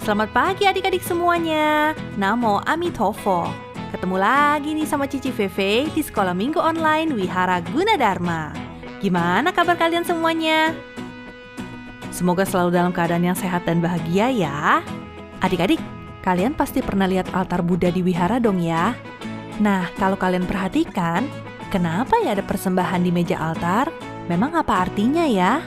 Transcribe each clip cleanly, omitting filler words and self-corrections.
Selamat pagi adik-adik semuanya. Namo Amitofo. Ketemu lagi nih sama Cici Feve di Sekolah Minggu Online Wihara Gunadarma. Gimana kabar kalian semuanya? Semoga selalu dalam keadaan yang sehat dan bahagia ya. Adik-adik, kalian pasti pernah lihat altar Buddha di wihara dong ya? Nah, kalau kalian perhatikan, kenapa ya ada persembahan di meja altar? Memang apa artinya ya?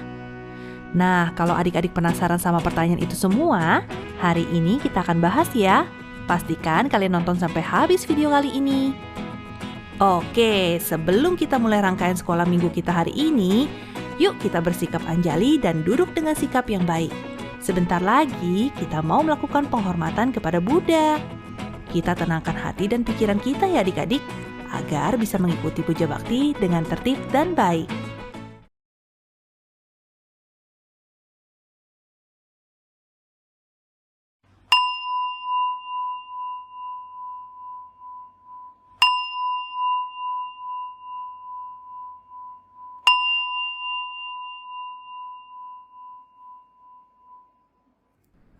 Nah, kalau adik-adik penasaran sama pertanyaan itu semua, hari ini kita akan bahas ya. Pastikan kalian nonton sampai habis video kali ini. Oke, sebelum kita mulai rangkaian sekolah minggu kita hari ini, yuk kita bersikap anjali dan duduk dengan sikap yang baik. Sebentar lagi kita mau melakukan penghormatan kepada Buddha. Kita tenangkan hati dan pikiran kita ya adik-adik, agar bisa mengikuti puja bakti dengan tertib dan baik.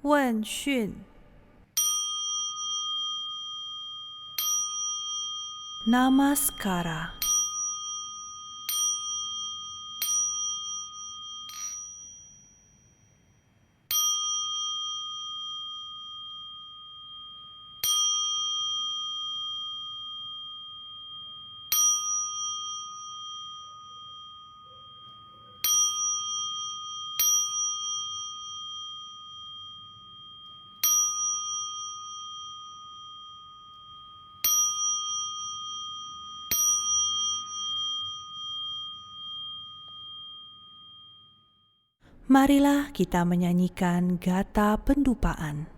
Wen Xun. Namaskara. Marilah kita menyanyikan Gata Pendupaan.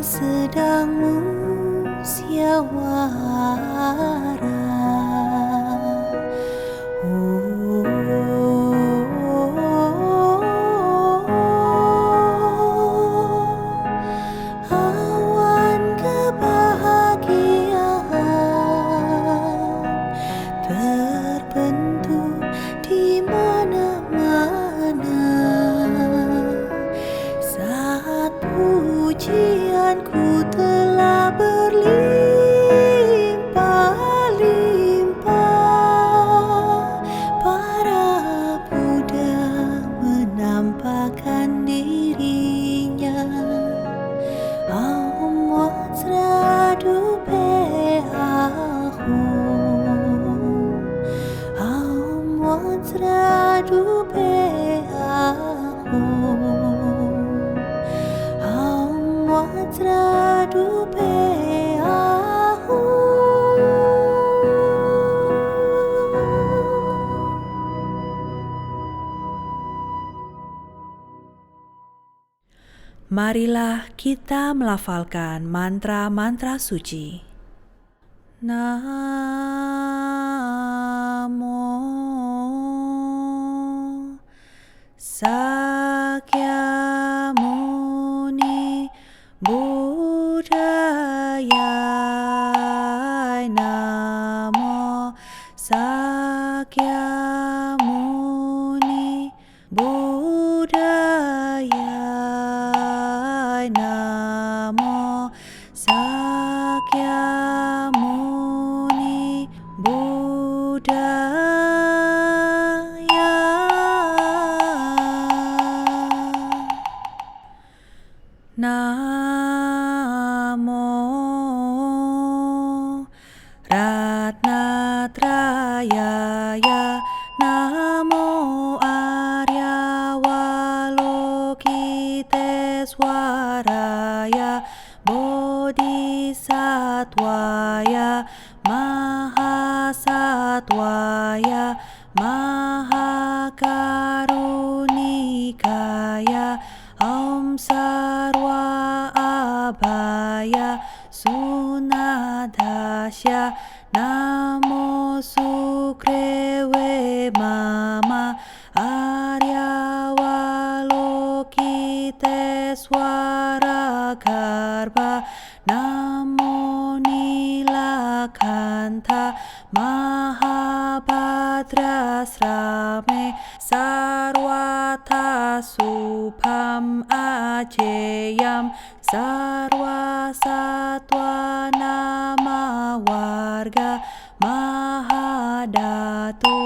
Sedang musyawarah. Awan kebahagiaan terbentuk di mana-mana saat pujianku telah berlimpah-limpah. Para Buddha menampakkan dirinya. Om Wajradupe Ahum, Om Wajradupe Ahum, Om Wajradupe Ahum. Marilah kita melafalkan mantra-mantra suci. Namo Sakyamuni Buddhaya. Namo Sakyamuni Buddhaya. Mahasatwaya, Mahasatwaya, Mahakarunikaya, Om Sarva Abhaya Sunadhasya, Namo Sukrewe Mama Aryawalokite Swara Garbha, Namo Nilakanta Mahabhadrasrame, Sarvata Subham Ajeyam, Sarva Sattva Nama Warga, Mahadatu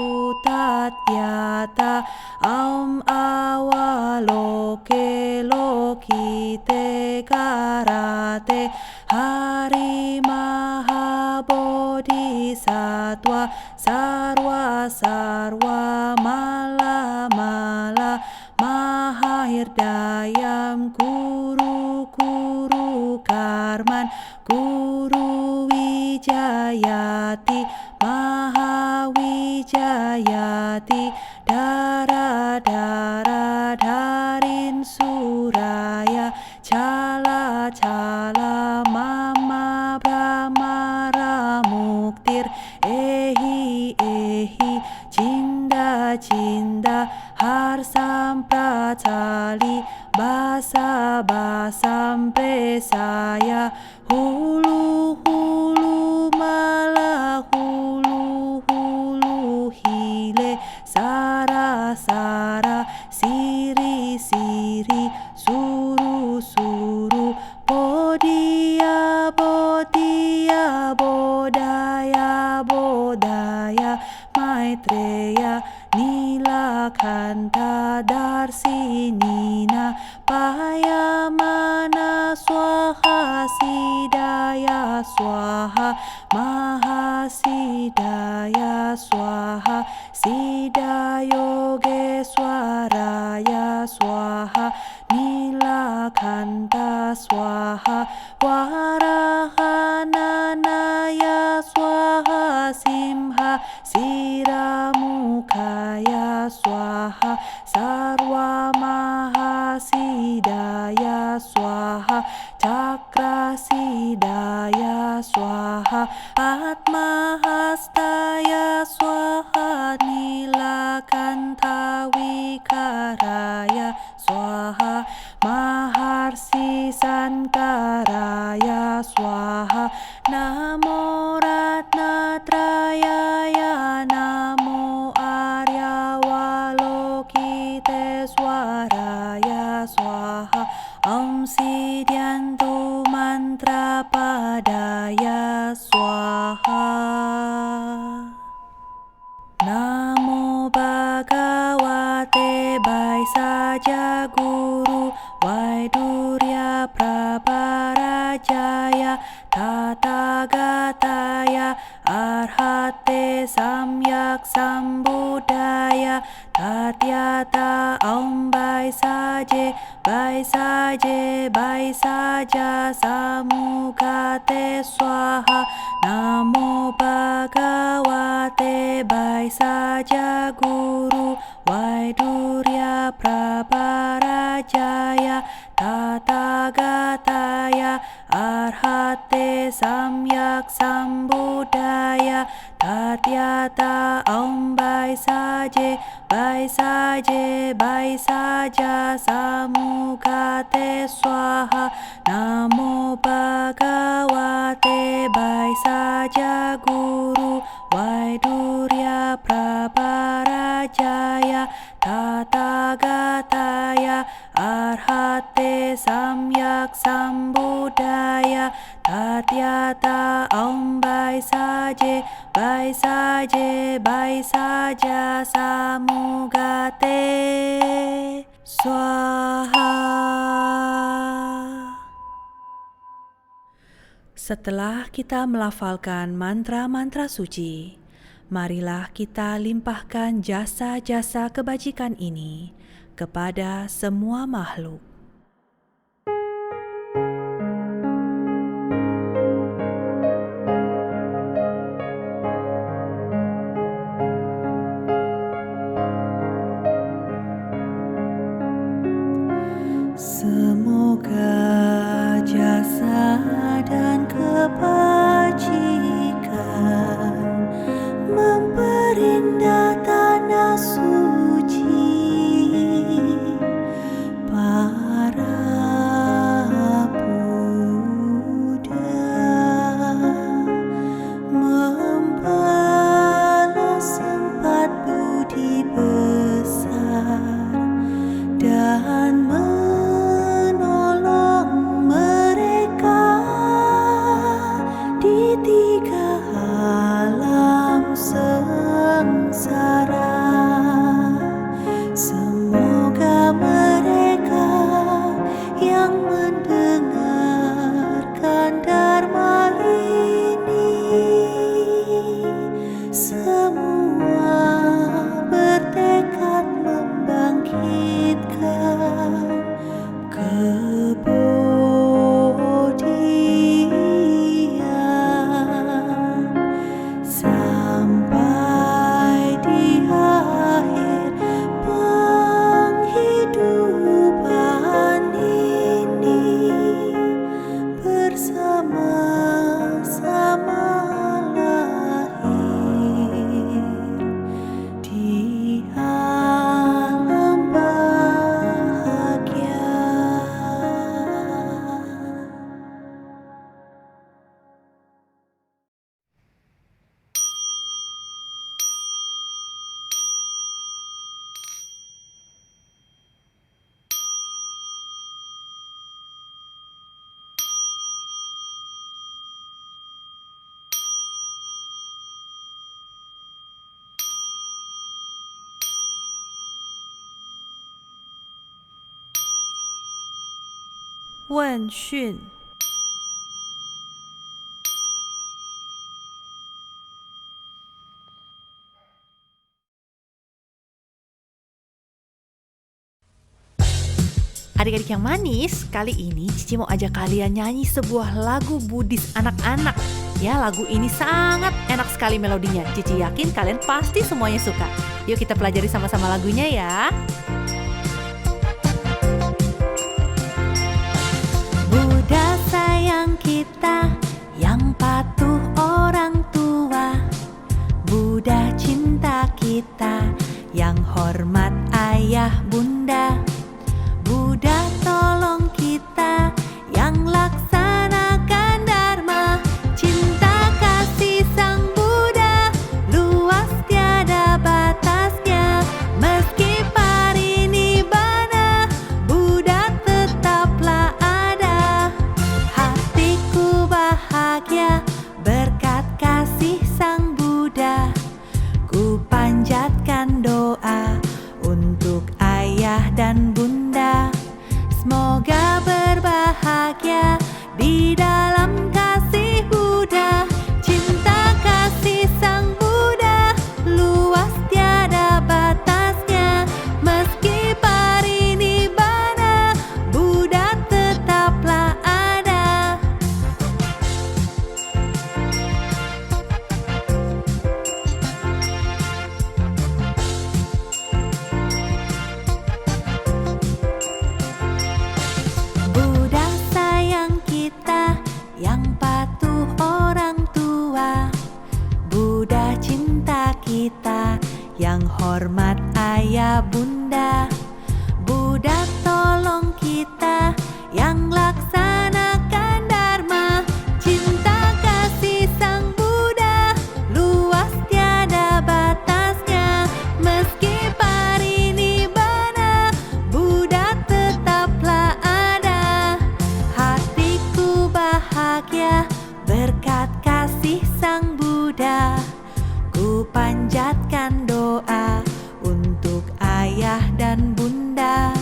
Tatyata, Om Awaloke Lokite Karate, Hari Mahabodhisattva, Sarva Sarva Mala Mala, Mahahirdayam Guru Guru Karman, Guru Wijayati, Mahawijayati, Dara Dara Dharin Suraya, Chala Chala Mama Brahmara Muktir, Ehi Ehi Cinda Cinda Harsam Pracali, Basa Basam Presaya, Hulu Hulu Mala Hulu Hulu Hile, Sara Sara Siri Siri, Suru Suru, Bodhiya Bodhiya Bodhaya Bodhaya, Maitreya Nilakanta Darsinina, Payamana Swaha Sidaya Swaha, Mahasidaya Swaha, Sidayogeswaraya Swaha, Nilakanta Swaha, Warahananaya Swaha, Simha Siramukaya Swaha, Sarva Mahasidaya Swaha, Cakrasidaya Swaha, Padmahastaya Swaha, Nilakanta Wikaraya Swaha, Maharsi Sankaraya Swaha, Namo Ratnatrayaya, Namo Aryawalokite Swaraya Swaha, Om Sidyantu Mantra Padaya Swaha. Namo Bhagavate Baisaja Guru Vaidurya Praparajaya Tathagataya Arhate Samyak Sambuddhaya Tatyata Om Baisaje Baisaje Baisaja Samugate Swaha. Namo Bhagavate Baisaja Guru Vaidurya Praparajaya Tathagataya Arhate Samyak Sambuddhaya Tatyata Om Baisaje Baisaje Baisaja Samugate Swaha. Namo Bhagavate Baisaja Guru Vaidurya Praparajaya Tathagataya Arhate Samyak Sambuddhaya Tatyata Om Baisaje Baisaje Baisaja Samugate Swaha. Setelah kita melafalkan mantra-mantra suci, marilah kita limpahkan jasa-jasa kebajikan ini kepada semua makhluk. di tiga alam sengsara. Semoga mereka yang mendengarkan Dharma ini semua bertekad membangkitkan kebudayaan sampai di akhir penghidupan ini bersama-sama lahir di alam bahagia. Wen Xun. Adik-adik yang manis, kali ini Cici mau ajak kalian nyanyi sebuah lagu Buddhis anak-anak. Ya, lagu ini sangat enak sekali melodinya. Cici yakin kalian pasti semuanya suka. Yuk kita pelajari sama-sama lagunya ya. Buddha sayang kita yang patuh orang tua. Buddha cinta kita yang hormat ayah bunda. Buddha tolong kita yang laksanakan Dharma. Cinta kasih Sang Buddha luas tiada batasnya. Meski parinibbana, Buddha tetaplah ada. Hatiku bahagia berkat kasih Sang Buddha. Ku panjatkan doa untuk ayah dan bunda. Semoga berbahagia di dalam kasih Buddha. Cinta kasih Sang Buddha luas tiada batasnya. Meski parinibbana, Buddha tetaplah ada. Buddha sayang kita yang patuh orang tua. Buddha cinta kita yang hormat ayah bunda. Buddha tolong kita yang laksanakan Dharma. Cinta kasih Sang Buddha luas tiada batasnya. Meski parinibbana, Buddha tetaplah ada. Hatiku bahagia berkat kasih Sang Buddha. Ku panjatkan doa untuk ayah dan bunda.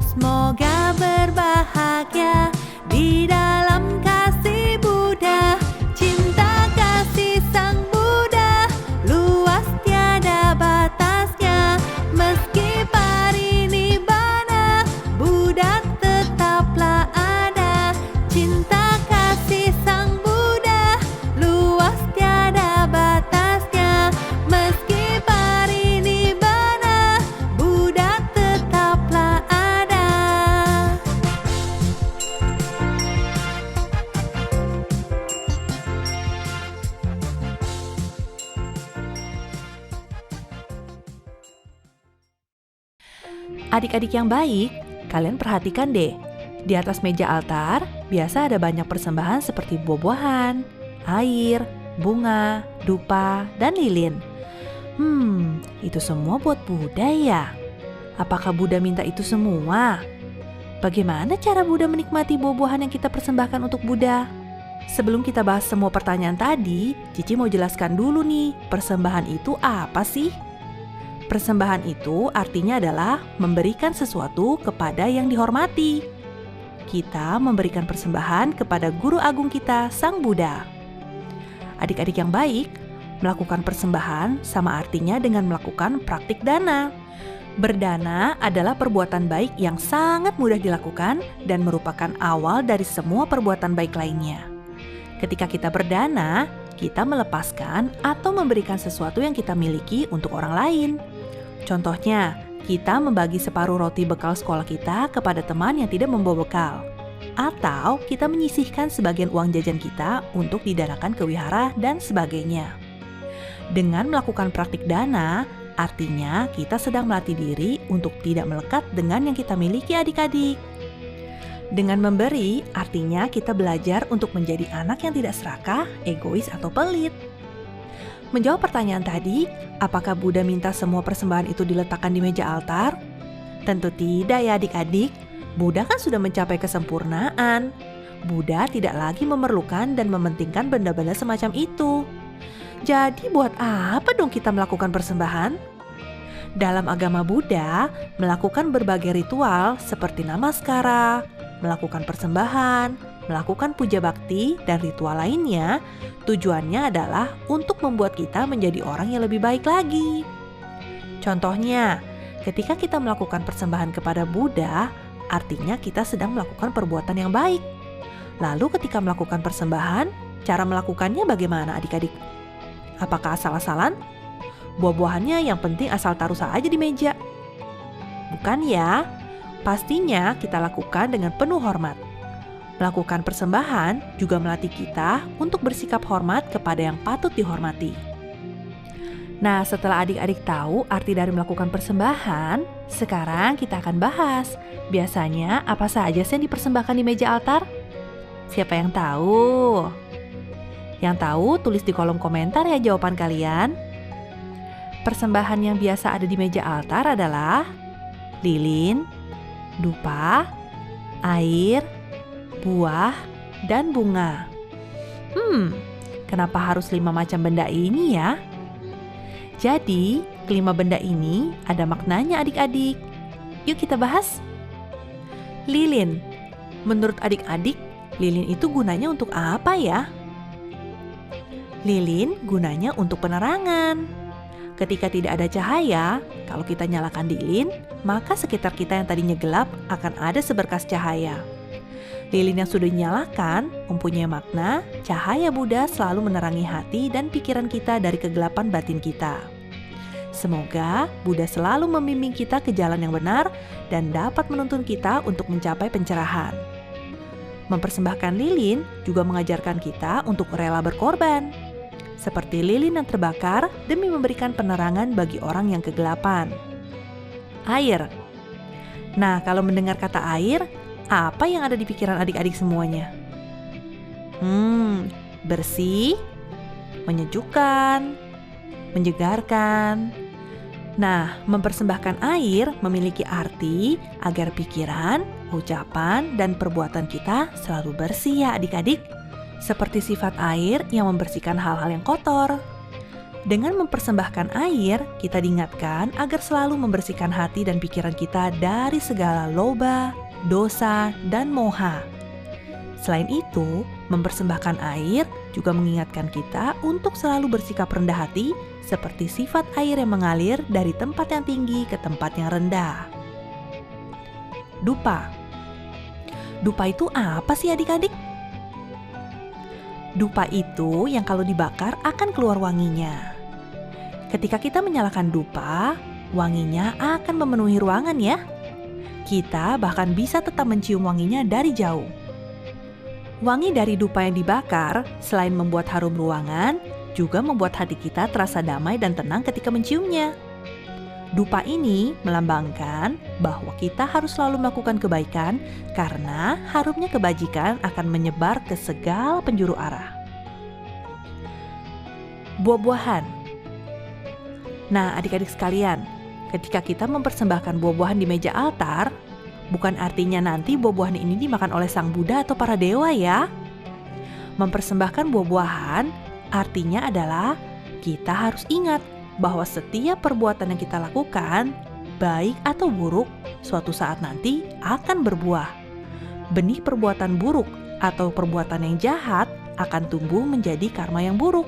Semoga berbahagia di dalam kasih Buddha. Cinta kasih Sang Buddha luas tiada batasnya. Meski parinibbana, Buddha tetaplah ada. Cinta kasih Sang Buddha luas tiada batasnya. Meski parinibbana, Buddha tetaplah ada. Adik-adik yang baik, kalian perhatikan deh. Di atas meja altar biasa ada banyak persembahan seperti buah-buahan, air, bunga, dupa, dan lilin. Itu semua buat Buddha ya? Apakah Buddha minta itu semua? Bagaimana cara Buddha menikmati buah-buahan yang kita persembahkan untuk Buddha? Sebelum kita bahas semua pertanyaan tadi, Cici mau jelaskan dulu nih, persembahan itu apa sih? Persembahan itu artinya adalah memberikan sesuatu kepada yang dihormati. Kita memberikan persembahan kepada guru agung kita, Sang Buddha. Adik-adik yang baik, melakukan persembahan sama artinya dengan melakukan praktik dana. Berdana adalah perbuatan baik yang sangat mudah dilakukan dan merupakan awal dari semua perbuatan baik lainnya. Ketika kita berdana, kita melepaskan atau memberikan sesuatu yang kita miliki untuk orang lain. Contohnya, kita membagi separuh roti bekal sekolah kita kepada teman yang tidak membawa bekal. Atau kita menyisihkan sebagian uang jajan kita untuk didanakan ke wihara dan sebagainya. Dengan melakukan praktik dana, artinya kita sedang melatih diri untuk tidak melekat dengan yang kita miliki adik-adik. Dengan memberi, artinya kita belajar untuk menjadi anak yang tidak serakah, egois, atau pelit. Menjawab pertanyaan tadi, apakah Buddha minta semua persembahan itu diletakkan di meja altar? Tentu tidak ya adik-adik. Buddha kan sudah mencapai kesempurnaan. Buddha tidak lagi memerlukan dan mementingkan benda-benda semacam itu. Jadi buat apa dong kita melakukan persembahan? Dalam agama Buddha, melakukan berbagai ritual seperti namaskara, melakukan persembahan, melakukan puja bakti, dan ritual lainnya, tujuannya adalah untuk membuat kita menjadi orang yang lebih baik lagi. Contohnya, ketika kita melakukan persembahan kepada Buddha, artinya kita sedang melakukan perbuatan yang baik. Lalu ketika melakukan persembahan, cara melakukannya bagaimana adik-adik? Apakah asal-asalan? Buah-buahannya yang penting asal taruh saja di meja. Bukan ya, pastinya kita lakukan dengan penuh hormat. Melakukan persembahan juga melatih kita untuk bersikap hormat kepada yang patut dihormati. Nah, setelah adik-adik tahu arti dari melakukan persembahan, sekarang kita akan bahas biasanya apa saja sih yang dipersembahkan di meja altar? Siapa yang tahu? Yang tahu tulis di kolom komentar ya jawaban kalian. Persembahan yang biasa ada di meja altar adalah lilin, dupa, air, buah, dan bunga. Kenapa harus 5 macam benda ini ya? Jadi, kelima benda ini ada maknanya adik-adik. Yuk kita bahas. Lilin. Menurut adik-adik, lilin itu gunanya untuk apa ya? Lilin gunanya untuk penerangan. Ketika tidak ada cahaya, kalau kita nyalakan lilin, maka sekitar kita yang tadinya gelap akan ada seberkas cahaya. Lilin yang sudah dinyalakan mempunyai makna cahaya Buddha selalu menerangi hati dan pikiran kita dari kegelapan batin kita. Semoga Buddha selalu membimbing kita ke jalan yang benar dan dapat menuntun kita untuk mencapai pencerahan. Mempersembahkan lilin juga mengajarkan kita untuk rela berkorban. Seperti lilin yang terbakar demi memberikan penerangan bagi orang yang kegelapan. Air. Nah, kalau mendengar kata air, apa yang ada di pikiran adik-adik semuanya? Bersih, menyejukkan, menyegarkan. Nah, mempersembahkan air memiliki arti agar pikiran, ucapan, dan perbuatan kita selalu bersih ya adik-adik. Seperti sifat air yang membersihkan hal-hal yang kotor. Dengan mempersembahkan air, kita diingatkan agar selalu membersihkan hati dan pikiran kita dari segala loba, dosa, dan moha. Selain itu, mempersembahkan air juga mengingatkan kita untuk selalu bersikap rendah hati seperti sifat air yang mengalir dari tempat yang tinggi ke tempat yang rendah. Dupa. Dupa itu apa sih adik-adik? Dupa itu yang kalau dibakar akan keluar wanginya. Ketika kita menyalakan dupa, wanginya akan memenuhi ruangan ya. Kita bahkan bisa tetap mencium wanginya dari jauh. Wangi dari dupa yang dibakar selain membuat harum ruangan, juga membuat hati kita terasa damai dan tenang ketika menciumnya. Dupa ini melambangkan bahwa kita harus selalu melakukan kebaikan karena harumnya kebajikan akan menyebar ke segala penjuru arah. Buah-buahan. Nah, adik-adik sekalian, ketika kita mempersembahkan buah-buahan di meja altar, bukan artinya nanti buah-buahan ini dimakan oleh Sang Buddha atau para dewa ya. Mempersembahkan buah-buahan artinya adalah kita harus ingat bahwa setiap perbuatan yang kita lakukan, baik atau buruk, suatu saat nanti akan berbuah. Benih perbuatan buruk atau perbuatan yang jahat akan tumbuh menjadi karma yang buruk.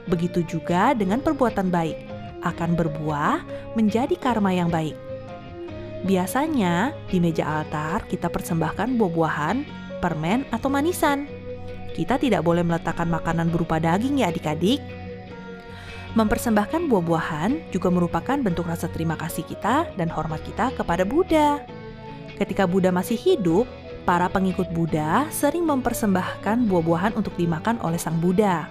Begitu juga dengan perbuatan baik, akan berbuah menjadi karma yang baik. Biasanya di meja altar kita persembahkan buah-buahan, permen, atau manisan. Kita tidak boleh meletakkan makanan berupa daging ya adik-adik. Mempersembahkan buah-buahan juga merupakan bentuk rasa terima kasih kita dan hormat kita kepada Buddha. Ketika Buddha masih hidup, para pengikut Buddha sering mempersembahkan buah-buahan untuk dimakan oleh Sang Buddha.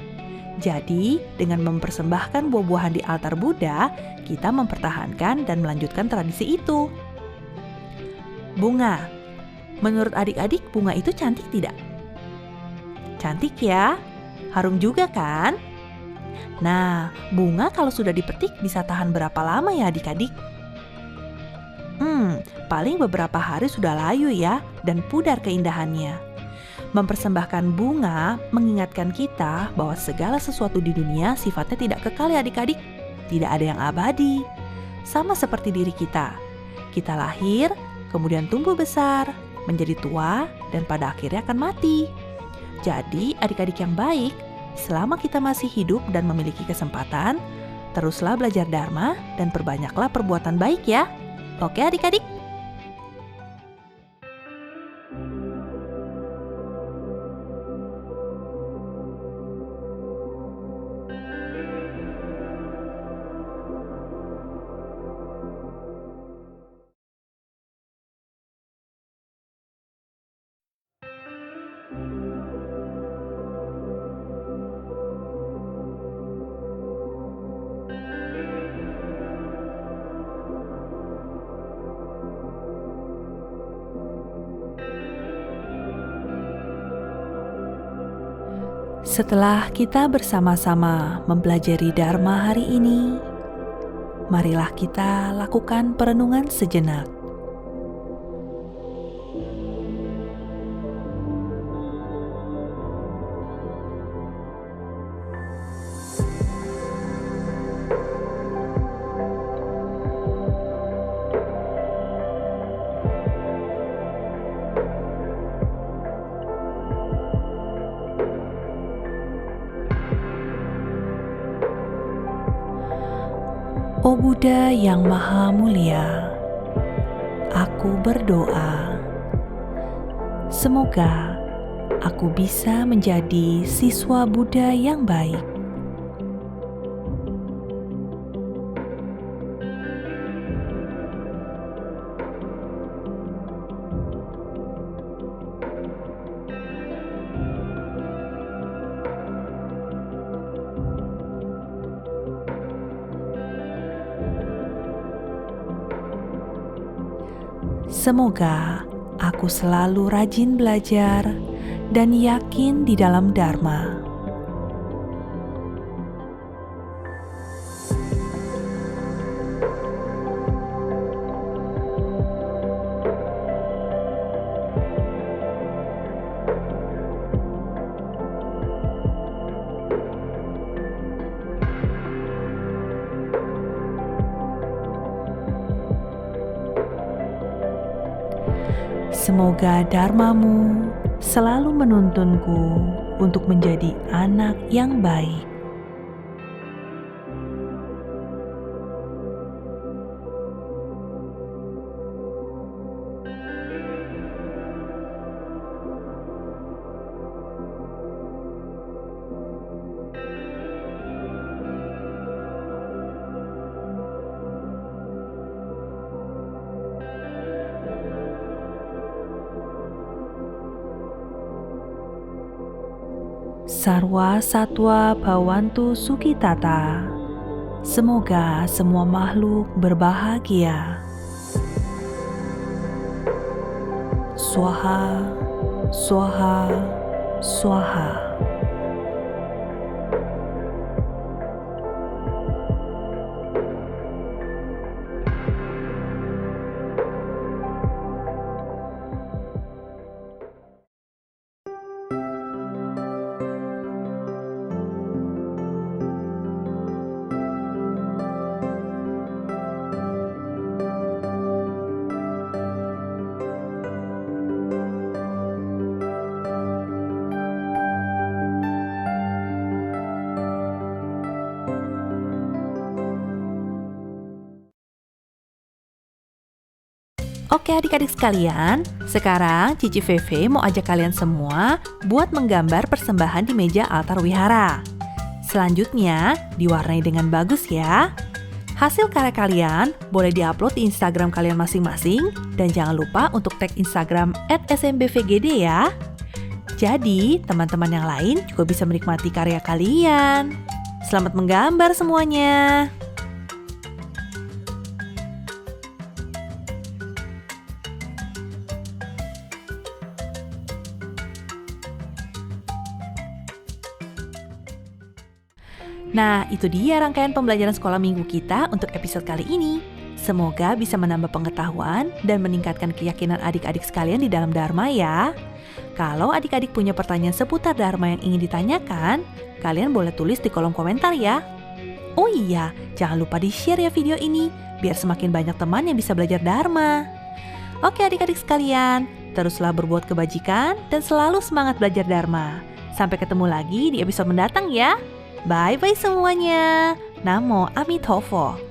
Jadi, dengan mempersembahkan buah-buahan di altar Buddha, kita mempertahankan dan melanjutkan tradisi itu. Bunga. Menurut adik-adik, bunga itu cantik tidak? Cantik ya? Harum juga kan? Nah, bunga kalau sudah dipetik bisa tahan berapa lama ya adik-adik? Paling beberapa hari sudah layu ya dan pudar keindahannya. Mempersembahkan bunga mengingatkan kita bahwa segala sesuatu di dunia sifatnya tidak kekal ya adik-adik. Tidak ada yang abadi. Sama seperti diri kita. Kita lahir, kemudian tumbuh besar, menjadi tua, dan pada akhirnya akan mati. Jadi adik-adik yang baik, selama kita masih hidup dan memiliki kesempatan, teruslah belajar Dharma dan perbanyaklah perbuatan baik ya. Oke adik-adik? Setelah kita bersama-sama mempelajari Dharma hari ini, marilah kita lakukan perenungan sejenak. O Buddha yang Maha Mulia, aku berdoa, semoga aku bisa menjadi siswa Buddha yang baik. Semoga aku selalu rajin belajar dan yakin di dalam Dharma. Semoga Dharma-Mu selalu menuntunku untuk menjadi anak yang baik. Sarwa Satwa Bhawantu Sukhitata. Semoga semua makhluk berbahagia. Swaha, Swaha, Swaha. Oke adik-adik sekalian, sekarang Cici Feve mau ajak kalian semua buat menggambar persembahan di meja altar wihara. Selanjutnya, diwarnai dengan bagus ya. Hasil karya kalian boleh diupload di Instagram kalian masing-masing dan jangan lupa untuk tag Instagram @smbvgd ya. Jadi, teman-teman yang lain juga bisa menikmati karya kalian. Selamat menggambar semuanya. Nah, itu dia rangkaian pembelajaran sekolah minggu kita untuk episode kali ini. Semoga bisa menambah pengetahuan dan meningkatkan keyakinan adik-adik sekalian di dalam Dharma ya. Kalau adik-adik punya pertanyaan seputar Dharma yang ingin ditanyakan, kalian boleh tulis di kolom komentar ya. Oh iya, jangan lupa di-share ya video ini, biar semakin banyak teman yang bisa belajar Dharma. Oke adik-adik sekalian, teruslah berbuat kebajikan dan selalu semangat belajar Dharma. Sampai ketemu lagi di episode mendatang ya. Bye-bye semuanya. Namo Amitofo.